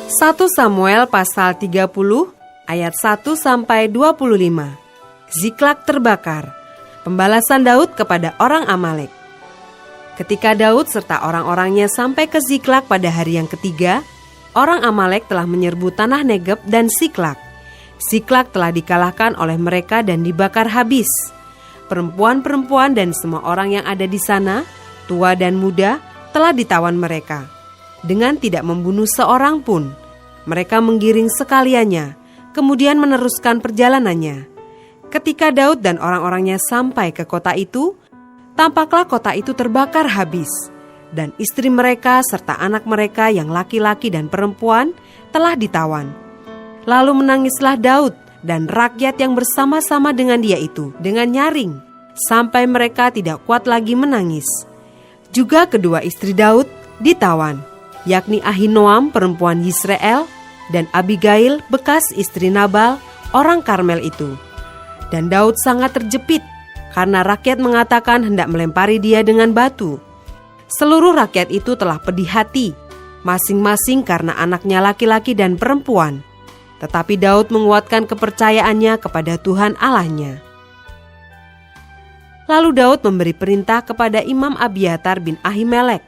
1 Samuel pasal 30 ayat 1-25. Ziklag terbakar. Pembalasan Daud kepada orang Amalek. Ketika Daud serta orang-orangnya sampai ke Ziklag pada hari yang ketiga, orang Amalek telah menyerbu tanah Negeb dan Ziklag. Ziklag telah dikalahkan oleh mereka dan dibakar habis. Perempuan-perempuan dan semua orang yang ada di sana, tua dan muda, telah ditawan mereka. Dengan tidak membunuh seorang pun, mereka menggiring sekaliannya, kemudian meneruskan perjalanannya. Ketika Daud dan orang-orangnya sampai ke kota itu, tampaklah kota itu terbakar habis, dan istri mereka serta anak mereka yang laki-laki dan perempuan telah ditawan. Lalu menangislah Daud dan rakyat yang bersama-sama dengan dia itu dengan nyaring, sampai mereka tidak kuat lagi menangis. Juga kedua istri Daud ditawan, yakni Ahinoam perempuan Yisrael dan Abigail bekas istri Nabal orang Karmel itu. Dan Daud sangat terjepit karena rakyat mengatakan hendak melempari dia dengan batu. Seluruh rakyat itu telah pedih hati, masing-masing karena anaknya laki-laki dan perempuan. Tetapi Daud menguatkan kepercayaannya kepada Tuhan Allahnya. Lalu Daud memberi perintah kepada Imam Abiatar bin Ahimelek,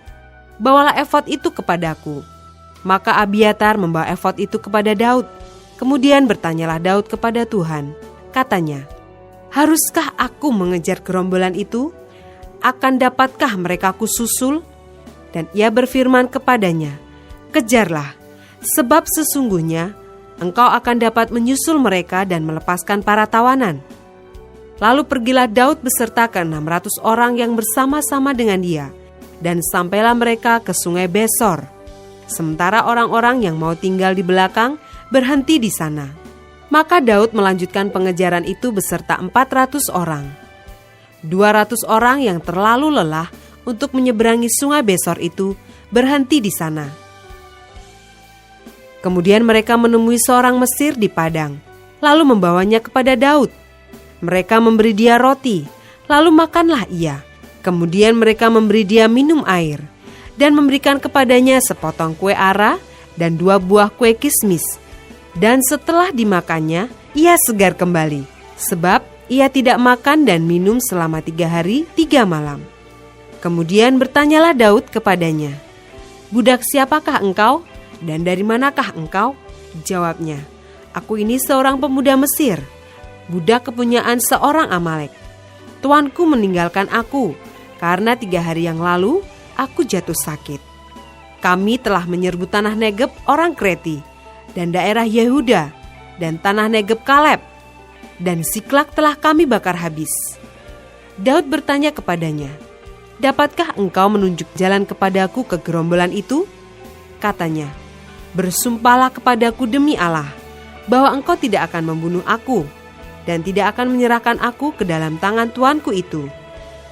"Bawalah efod itu kepadaku." Maka Abiatar membawa efod itu kepada Daud. Kemudian bertanyalah Daud kepada Tuhan. Katanya, "Haruskah aku mengejar gerombolan itu? Akan dapatkah mereka kususul?" Dan ia berfirman kepadanya, "Kejarlah, sebab sesungguhnya engkau akan dapat menyusul mereka dan melepaskan para tawanan." Lalu pergilah Daud beserta ke 600 orang yang bersama-sama dengan dia, dan sampailah mereka ke sungai Besor. Sementara orang-orang yang mau tinggal di belakang berhenti di sana. Maka Daud melanjutkan pengejaran itu beserta 400 orang. 200 orang yang terlalu lelah untuk menyeberangi sungai Besor itu berhenti di sana. Kemudian mereka menemui seorang Mesir di padang, lalu membawanya kepada Daud. Mereka memberi dia roti, lalu makanlah ia. Kemudian mereka memberi dia minum air, dan memberikan kepadanya sepotong kue ara dan 2 buah kue kismis. Dan setelah dimakannya, ia segar kembali, sebab ia tidak makan dan minum selama 3 hari 3 malam. Kemudian bertanyalah Daud kepadanya, "Budak siapakah engkau, dan dari manakah engkau?" Jawabnya, "Aku ini seorang pemuda Mesir, budak kepunyaan seorang Amalek. Tuanku meninggalkan aku, karena 3 hari yang lalu aku jatuh sakit. Kami telah menyerbu tanah Negeb orang Kreti, dan daerah Yehuda, dan tanah Negeb Kaleb, dan Ziklag telah kami bakar habis." Daud bertanya kepadanya, "Dapatkah engkau menunjuk jalan kepadaku ke gerombolan itu?" Katanya, "Bersumpahlah kepadaku demi Allah, bahwa engkau tidak akan membunuh aku, dan tidak akan menyerahkan aku ke dalam tangan tuanku itu.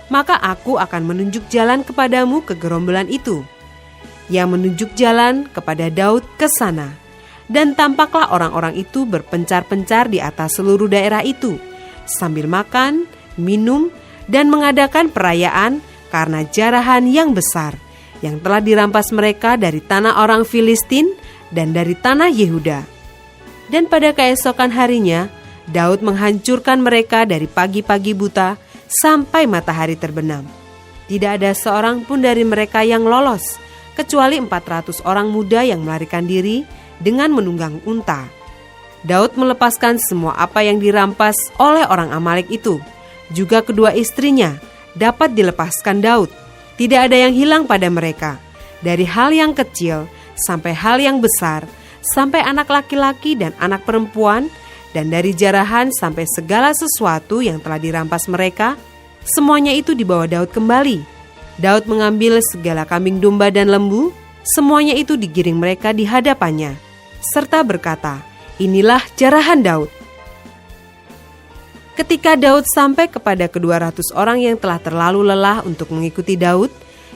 Maka aku akan menunjuk jalan kepadamu ke gerombolan itu." Ia menunjuk jalan kepada Daud ke sana, dan tampaklah orang-orang itu berpencar-pencar di atas seluruh daerah itu, sambil makan, minum, dan mengadakan perayaan karena jarahan yang besar yang telah dirampas mereka dari tanah orang Filistin dan dari tanah Yehuda. Dan pada keesokan harinya, Daud menghancurkan mereka dari pagi-pagi buta sampai matahari terbenam. Tidak ada seorang pun dari mereka yang lolos, kecuali 400 orang muda yang melarikan diri dengan menunggang unta. Daud melepaskan semua apa yang dirampas oleh orang Amalek itu. Juga kedua istrinya dapat dilepaskan Daud. Tidak ada yang hilang pada mereka, dari hal yang kecil sampai hal yang besar, sampai anak laki-laki dan anak perempuan, dan dari jarahan sampai segala sesuatu yang telah dirampas mereka, semuanya itu dibawa Daud kembali. Daud mengambil segala kambing domba dan lembu, semuanya itu digiring mereka di hadapannya, serta berkata, "Inilah jarahan Daud." Ketika Daud sampai kepada ke-200 orang yang telah terlalu lelah untuk mengikuti Daud,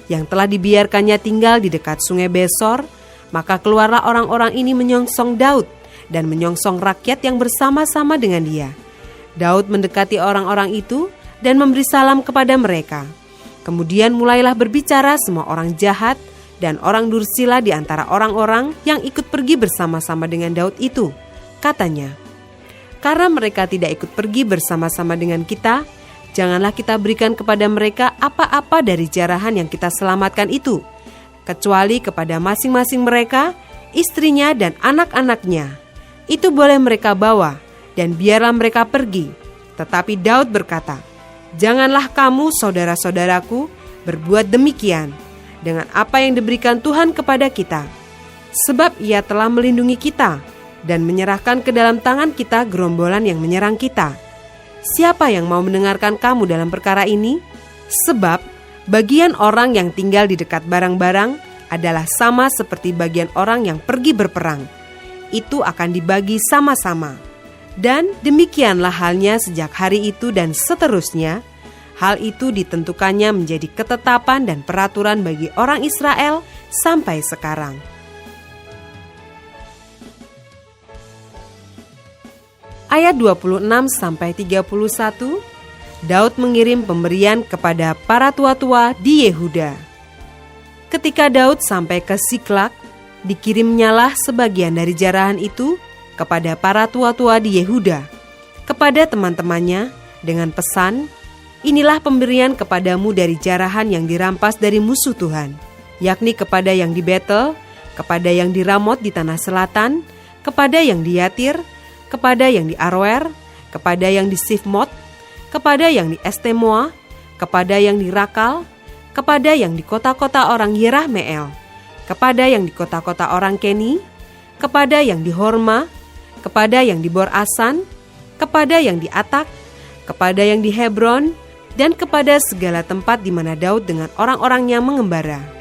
yang telah dibiarkannya tinggal di dekat sungai Besor, maka keluarlah orang-orang ini menyongsong Daud dan menyongsong rakyat yang bersama-sama dengan dia. Daud mendekati orang-orang itu dan memberi salam kepada mereka. Kemudian mulailah berbicara semua orang jahat dan orang dursila di antara orang-orang yang ikut pergi bersama-sama dengan Daud itu. Katanya, "Karena mereka tidak ikut pergi bersama-sama dengan kita, janganlah kita berikan kepada mereka apa-apa dari jarahan yang kita selamatkan itu, kecuali kepada masing-masing mereka, istrinya dan anak-anaknya. Itu boleh mereka bawa, dan biarlah mereka pergi." Tetapi Daud berkata, "Janganlah kamu, saudara-saudaraku, berbuat demikian dengan apa yang diberikan Tuhan kepada kita. Sebab Ia telah melindungi kita dan menyerahkan ke dalam tangan kita gerombolan yang menyerang kita. Siapa yang mau mendengarkan kamu dalam perkara ini? Sebab bagian orang yang tinggal di dekat barang-barang adalah sama seperti bagian orang yang pergi berperang. Itu akan dibagi sama-sama. Dan demikianlah halnya sejak hari itu dan seterusnya. Hal itu ditentukannya menjadi ketetapan dan peraturan bagi orang Israel sampai sekarang." Ayat 26-31, Daud mengirim pemberian kepada para tua-tua di Yehuda. Ketika Daud sampai ke Siklak, dikirimnyalah sebagian dari jarahan itu kepada para tua-tua di Yehuda, kepada teman-temannya dengan pesan, "Inilah pemberian kepadamu dari jarahan yang dirampas dari musuh Tuhan, yakni kepada yang di Betel, kepada yang di Ramot di tanah selatan, kepada yang di Yatir, kepada yang di Aroer, kepada yang di Sifmot, kepada yang di Estemoa, kepada yang di Rakal, kepada yang di kota-kota orang Yerahmeel, kepada yang di kota-kota orang Keni, kepada yang di Horma, kepada yang di Bor-Asan, kepada yang di Atak, kepada yang di Hebron, dan kepada segala tempat di mana Daud dengan orang-orangnya mengembara."